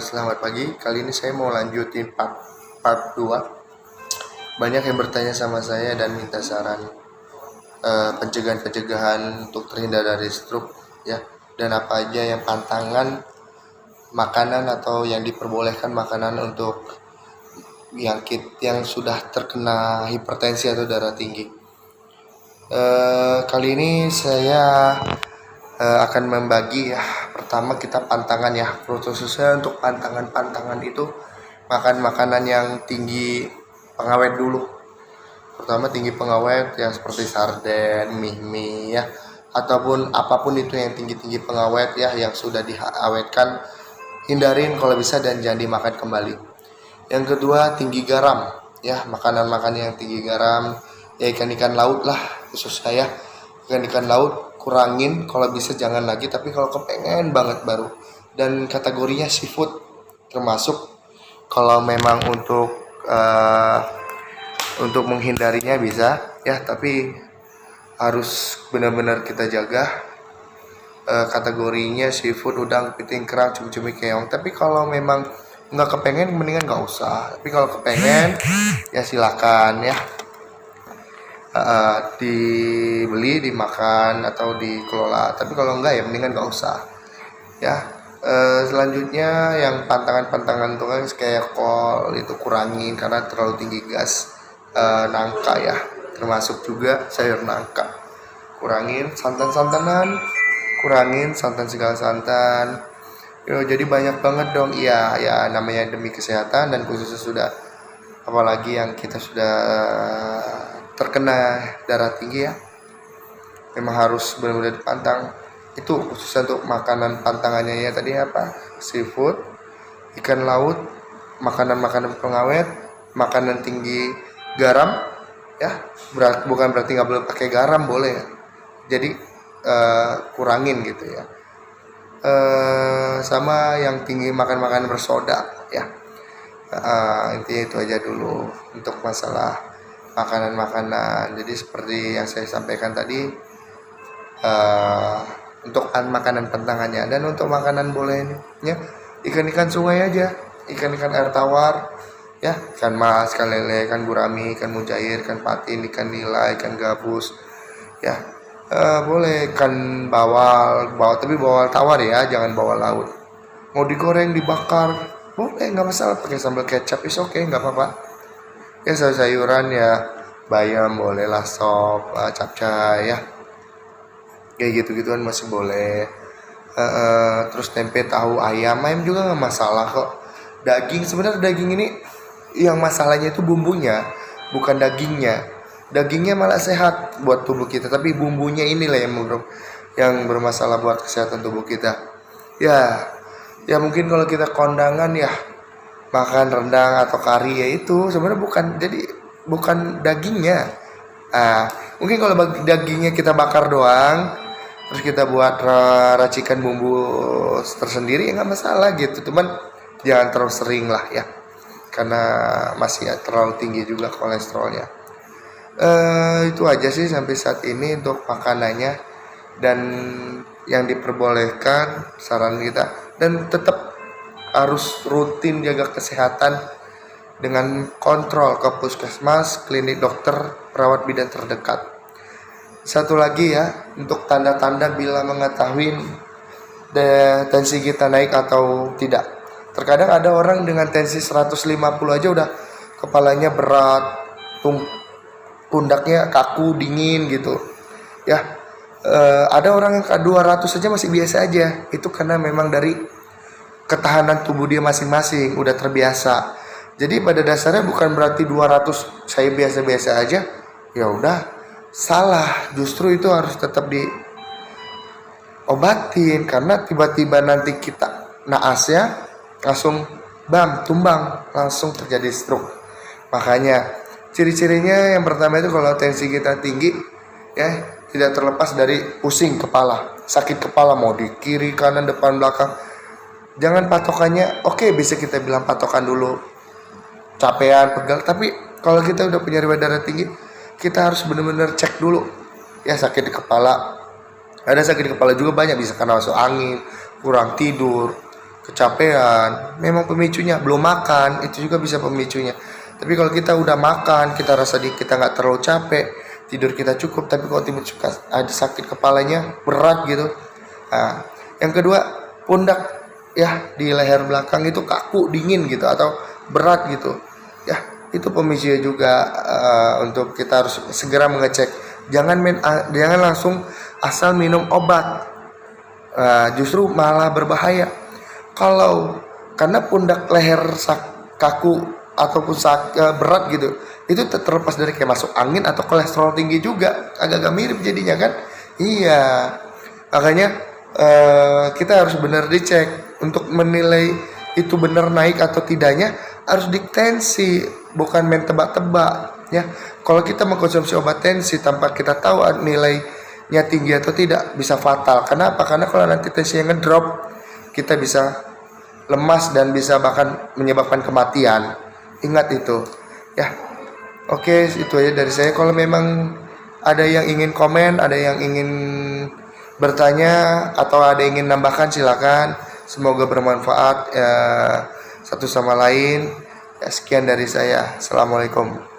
Selamat pagi. Kali ini saya mau lanjutin part 2. Banyak yang bertanya sama saya dan minta saran pencegahan untuk terhindar dari stroke ya. Dan apa aja yang pantangan makanan atau yang diperbolehkan makanan untuk yang sudah terkena hipertensi atau darah tinggi. Kali ini saya akan membagi ya. Pertama kita pantangan ya, khususnya untuk pantangan itu makan makanan yang tinggi pengawet dulu. Pertama tinggi pengawet yang seperti sarden, mie ya, ataupun apapun itu yang tinggi pengawet ya, yang sudah diawetkan, hindarin kalau bisa dan jangan dimakan kembali. Yang kedua tinggi garam ya, makanan yang tinggi garam ya, ikan laut lah khususnya ya, ikan laut kurangin, kalau bisa jangan lagi, tapi kalau kepengen banget baru. Dan kategorinya seafood termasuk, kalau memang untuk menghindarinya bisa ya, tapi harus benar-benar kita jaga. Kategorinya seafood, udang, kepiting, kerang, cumi-cumi, keong. Tapi kalau memang nggak kepengen, mendingan nggak usah. Tapi kalau kepengen ya silakan ya, dibeli, dimakan atau dikelola. Tapi kalau enggak ya mendingan nggak usah ya. Selanjutnya yang pantangan tuh kan kayak kol itu kurangin karena terlalu tinggi gas. Nangka ya, termasuk juga sayur nangka kurangin. Santan-santanan kurangin, santan segala santan. Jadi banyak banget dong ya, namanya demi kesehatan, dan khususnya sudah apalagi yang kita sudah terkena darah tinggi ya, memang harus benar-benar dipantang. Itu khususnya untuk makanan pantangannya ya, tadi apa, seafood, ikan laut, makanan pengawet, makanan tinggi garam ya, bukan berarti nggak boleh pakai garam, boleh ya. Jadi kurangin gitu ya. Sama yang tinggi makan bersoda ya. Intinya itu aja dulu untuk masalah makanan. Jadi seperti yang saya sampaikan tadi, untuk makanan pantangannya. Dan untuk makanan bolehnya ikan sungai aja, ikan air tawar ya, ikan mas, ikan lele, ikan gurami, ikan mujair, ikan patin, ikan nila, ikan gabus ya. Boleh ikan bawal, tapi bawal tawar ya, jangan bawal laut. Mau digoreng, dibakar, boleh, nggak masalah, pakai sambal kecap is oke, nggak apa-apa ya. Sayuran ya, bayam boleh lah, sop, capcay ya, kayak gitu-gituan masih boleh. Terus tempe, tahu, ayam juga nggak masalah kok. Daging, sebenarnya daging ini yang masalahnya itu bumbunya, bukan dagingnya. Dagingnya malah sehat buat tubuh kita, tapi bumbunya inilah yang bermasalah buat kesehatan tubuh kita ya. Mungkin kalau kita kondangan ya makan rendang atau kari ya, itu sebenarnya bukan dagingnya. Mungkin kalau dagingnya kita bakar doang, terus kita buat racikan bumbu tersendiri ya nggak masalah gitu, cuman jangan terlalu sering lah ya, karena masih terlalu tinggi juga kolesterolnya. Itu aja sih sampai saat ini untuk makanannya dan yang diperbolehkan, saran kita. Dan tetap harus rutin jaga kesehatan dengan kontrol ke puskesmas, klinik dokter, perawat bidan terdekat. Satu lagi ya, untuk tanda-tanda bila mengetahui tensi kita naik atau tidak. Terkadang ada orang dengan tensi 150 aja udah kepalanya berat, pundaknya kaku, dingin gitu ya. Ada orang yang 200 saja masih biasa aja. Itu karena memang dari ketahanan tubuh dia masing-masing udah terbiasa. Jadi pada dasarnya bukan berarti 200 saya biasa-biasa aja ya udah salah. Justru itu harus tetap diobatin, karena tiba-tiba nanti kita naasnya langsung tumbang, langsung terjadi stroke. Makanya ciri-cirinya yang pertama itu kalau tensi kita tinggi ya, tidak terlepas dari pusing kepala, sakit kepala, mau di kiri, kanan, depan, belakang. Jangan patokannya, oke, bisa kita bilang patokan dulu capean, pegal. Tapi kalau kita udah punya riwayat darah tinggi, kita harus benar-benar cek dulu ya. Sakit di kepala, ada sakit di kepala juga banyak, bisa karena masuk angin, kurang tidur, kecapean, memang pemicunya. Belum makan, itu juga bisa pemicunya. Tapi kalau kita udah makan, kita rasa kita nggak terlalu capek, tidur kita cukup, tapi kalau tiba-tiba ada sakit kepalanya berat gitu. Nah, yang kedua, pundak ya di leher belakang itu kaku, dingin gitu atau berat gitu. Ya, itu pemicunya juga, untuk kita harus segera mengecek. Jangan langsung asal minum obat. Justru malah berbahaya. Karena pundak leher kaku ataupun berat gitu, itu terlepas dari kayak masuk angin atau kolesterol tinggi juga, agak-agak mirip jadinya kan. Iya, makanya kita harus benar dicek untuk menilai itu benar naik atau tidaknya, harus ditensi, bukan main tebak-tebak ya. Kalau kita mengkonsumsi obat tensi tanpa kita tahu nilainya tinggi atau tidak, bisa fatal. Kenapa? Karena kalau nanti tensinya ngedrop, kita bisa lemas dan bisa bahkan menyebabkan kematian. Ingat itu ya. Oke, itu aja dari saya. Kalau memang ada yang ingin komen, ada yang ingin bertanya atau ada yang ingin nambahkan, silakan. Semoga bermanfaat ya, satu sama lain ya. Sekian dari saya. Assalamualaikum.